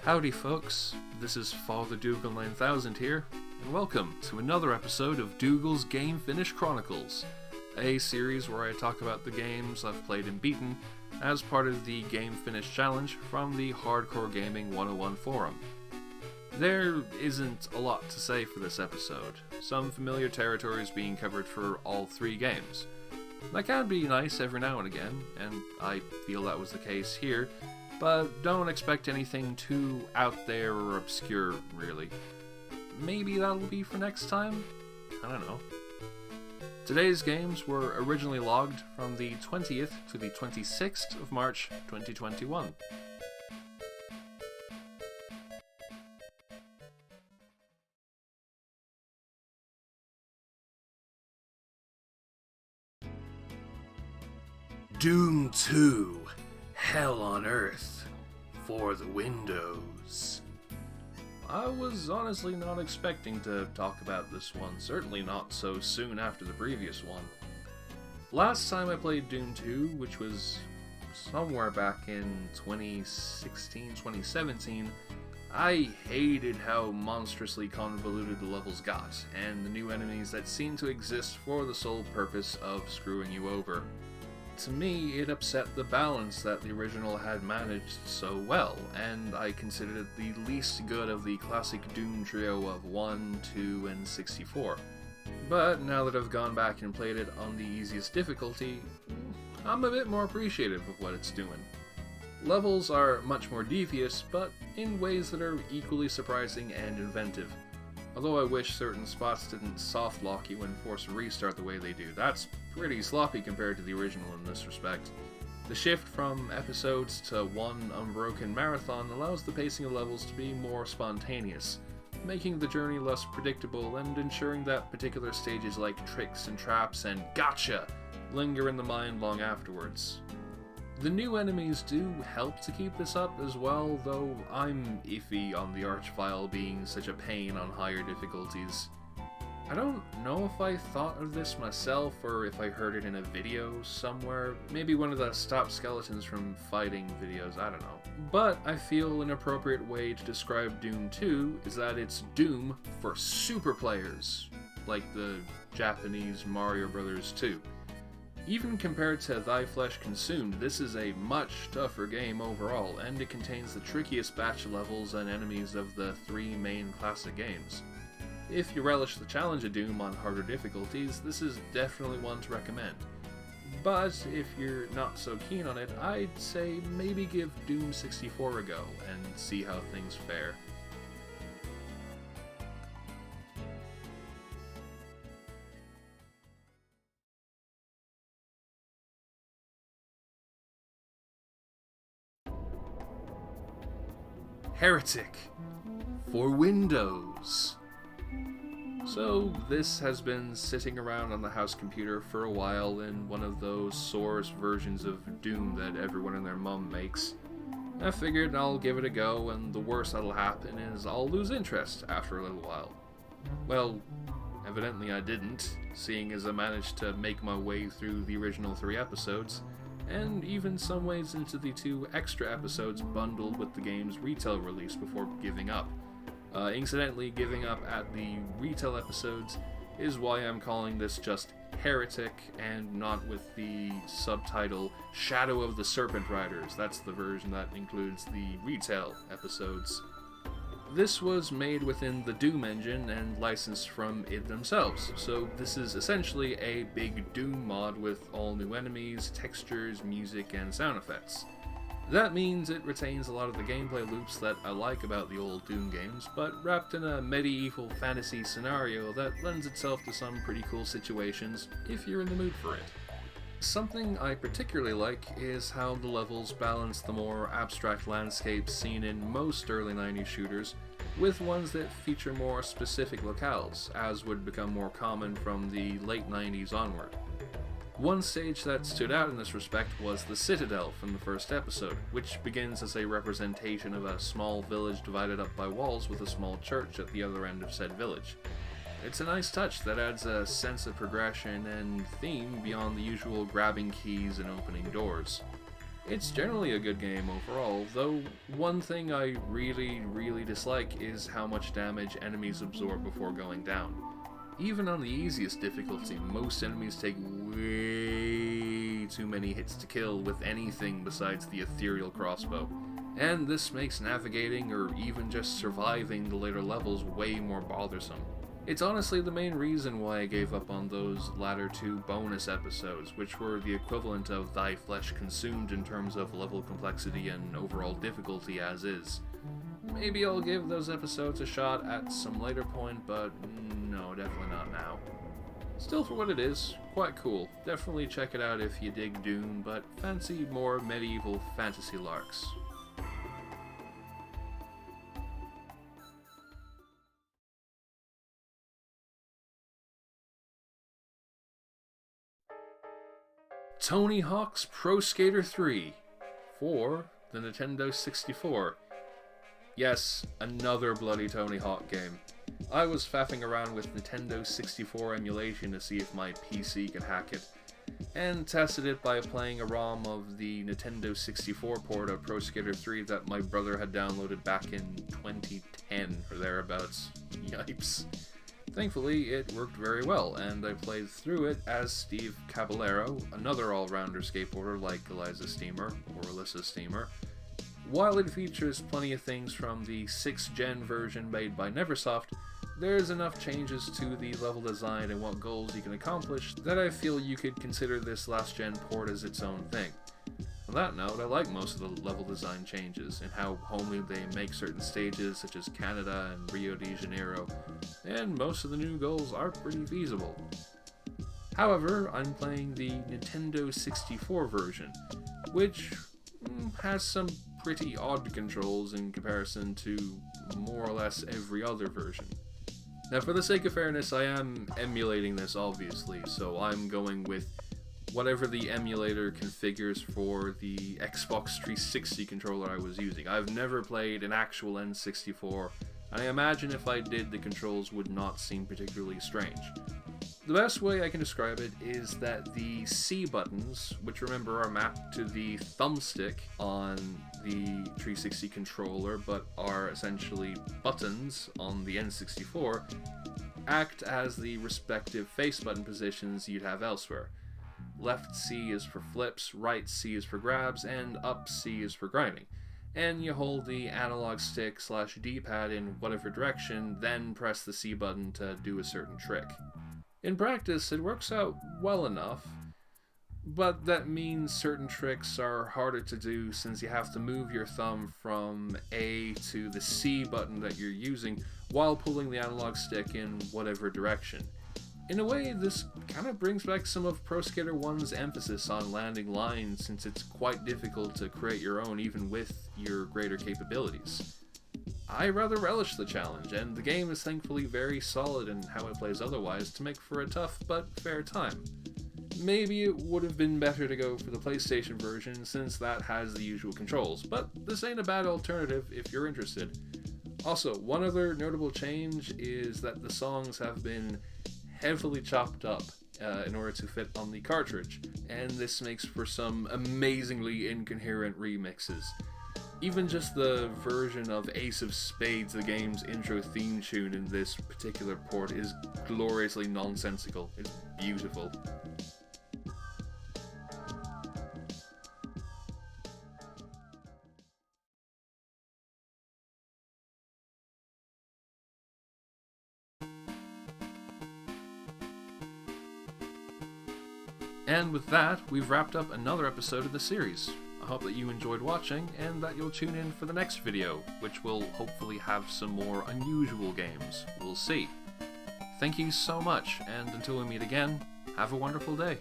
Howdy folks, this is Father Dougal 9000 here, and welcome to another episode of Dougal's Game Finish Chronicles, a series where I talk about the games I've played and beaten as part of the Game Finish Challenge from the Hardcore Gaming 101 forum. There isn't a lot to say for this episode, some familiar territories being covered for all three games. That can be nice every now and again, and I feel that was the case here, but don't expect anything too out there or obscure, really. Maybe that'll be for next time? I don't know. Today's games were originally logged from the 20th to the 26th of March 2021. Doom 2, Hell on Earth, for the Windows. I was honestly not expecting to talk about this one, certainly not so soon after the previous one. Last time I played Doom 2, which was somewhere back in 2016, 2017, I hated how monstrously convoluted the levels got, and the new enemies that seemed to exist for the sole purpose of screwing you over. To me, it upset the balance that the original had managed so well, and I considered it the least good of the classic Doom trio of 1, 2, and 64. But now that I've gone back and played it on the easiest difficulty, I'm a bit more appreciative of what it's doing. Levels are much more devious, but in ways that are equally surprising and inventive. Although I wish certain spots didn't soft lock you and force a restart the way they do. That's pretty sloppy compared to the original in this respect. The shift from episodes to one unbroken marathon allows the pacing of levels to be more spontaneous, making the journey less predictable and ensuring that particular stages like tricks and traps and gotcha linger in the mind long afterwards. The new enemies do help to keep this up as well, though I'm iffy on the archvile being such a pain on higher difficulties. I don't know if I thought of this myself or if I heard it in a video somewhere, maybe one of the Stop Skeletons from Fighting videos, I don't know. But I feel an appropriate way to describe Doom 2 is that it's Doom for super players, like the Japanese Mario Bros. 2. Even compared to Thy Flesh Consumed, this is a much tougher game overall, and it contains the trickiest batch of levels and enemies of the three main classic games. If you relish the challenge of Doom on harder difficulties, this is definitely one to recommend. But if you're not so keen on it, I'd say maybe give Doom 64 a go and see how things fare. Heretic, for Windows. So this has been sitting around on the house computer for a while in one of those source versions of Doom that everyone and their mum makes. I figured I'll give it a go, and the worst that'll happen is I'll lose interest after a little while. Well, evidently I didn't, seeing as I managed to make my way through the original 3 episodes, and even some ways into the 2 extra episodes bundled with the game's retail release before giving up. Incidentally, giving up at the retail episodes is why I'm calling this just Heretic and not with the subtitle Shadow of the Serpent Riders. That's the version that includes the retail episodes. This was made within the Doom engine and licensed from id themselves, so this is essentially a big Doom mod with all new enemies, textures, music, and sound effects. That means it retains a lot of the gameplay loops that I like about the old Doom games, but wrapped in a medieval fantasy scenario that lends itself to some pretty cool situations if you're in the mood for it. Something I particularly like is how the levels balance the more abstract landscapes seen in most early 90s shooters with ones that feature more specific locales, as would become more common from the late 90s onward. One stage that stood out in this respect was the Citadel from the first episode, which begins as a representation of a small village divided up by walls with a small church at the other end of said village. It's a nice touch that adds a sense of progression and theme beyond the usual grabbing keys and opening doors. It's generally a good game overall, though one thing I really dislike is how much damage enemies absorb before going down. Even on the easiest difficulty, most enemies take way too many hits to kill with anything besides the ethereal crossbow, and this makes navigating or even just surviving the later levels way more bothersome. It's honestly the main reason why I gave up on those latter 2 bonus episodes, which were the equivalent of Thy Flesh Consumed in terms of level complexity and overall difficulty as is. Maybe I'll give those episodes a shot at some later point, but no, definitely not now. Still, for what it is, quite cool. Definitely check it out if you dig Doom, but fancy more medieval fantasy larks. Tony Hawk's Pro Skater 3 for the Nintendo 64. Yes, another bloody Tony Hawk game. I was faffing around with Nintendo 64 emulation to see if my PC could hack it, and tested it by playing a ROM of the Nintendo 64 port of Pro Skater 3 that my brother had downloaded back in 2010 or thereabouts. Yipes. Thankfully, it worked very well, and I played through it as Steve Caballero, another all-rounder skateboarder like Eliza Steamer, or Alyssa Steamer. While it features plenty of things from the 6th gen version made by Neversoft, there's enough changes to the level design and what goals you can accomplish that I feel you could consider this last gen port as its own thing. On that note, I like most of the level design changes and how homely they make certain stages such as Canada and Rio de Janeiro, and most of the new goals are pretty feasible. However, I'm playing the Nintendo 64 version, which has some pretty odd controls in comparison to more or less every other version. Now, for the sake of fairness, I am emulating this obviously, so I'm going with whatever the emulator configures for the Xbox 360 controller I was using. I've never played an actual N64, and I imagine if I did, the controls would not seem particularly strange. The best way I can describe it is that the C buttons, which remember are mapped to the thumbstick on the 360 controller but are essentially buttons on the N64, act as the respective face button positions you'd have elsewhere. Left C is for flips, right C is for grabs, and up C is for grinding. And you hold the analog stick / D-pad in whatever direction, then press the C button to do a certain trick. In practice, it works out well enough, but that means certain tricks are harder to do since you have to move your thumb from A to the C button that you're using while pulling the analog stick in whatever direction. In a way, this kind of brings back some of Pro Skater 1's emphasis on landing lines, since it's quite difficult to create your own even with your greater capabilities. I rather relish the challenge, and the game is thankfully very solid in how it plays otherwise to make for a tough but fair time. Maybe it would have been better to go for the PlayStation version since that has the usual controls, but this ain't a bad alternative if you're interested. Also, one other notable change is that the songs have been heavily chopped up in order to fit on the cartridge, and this makes for some amazingly incoherent remixes. Even just the version of Ace of Spades, the game's intro theme tune in this particular port, is gloriously nonsensical. It's beautiful. And with that, we've wrapped up another episode of the series. I hope that you enjoyed watching, and that you'll tune in for the next video, which will hopefully have some more unusual games. We'll see. Thank you so much, and until we meet again, have a wonderful day.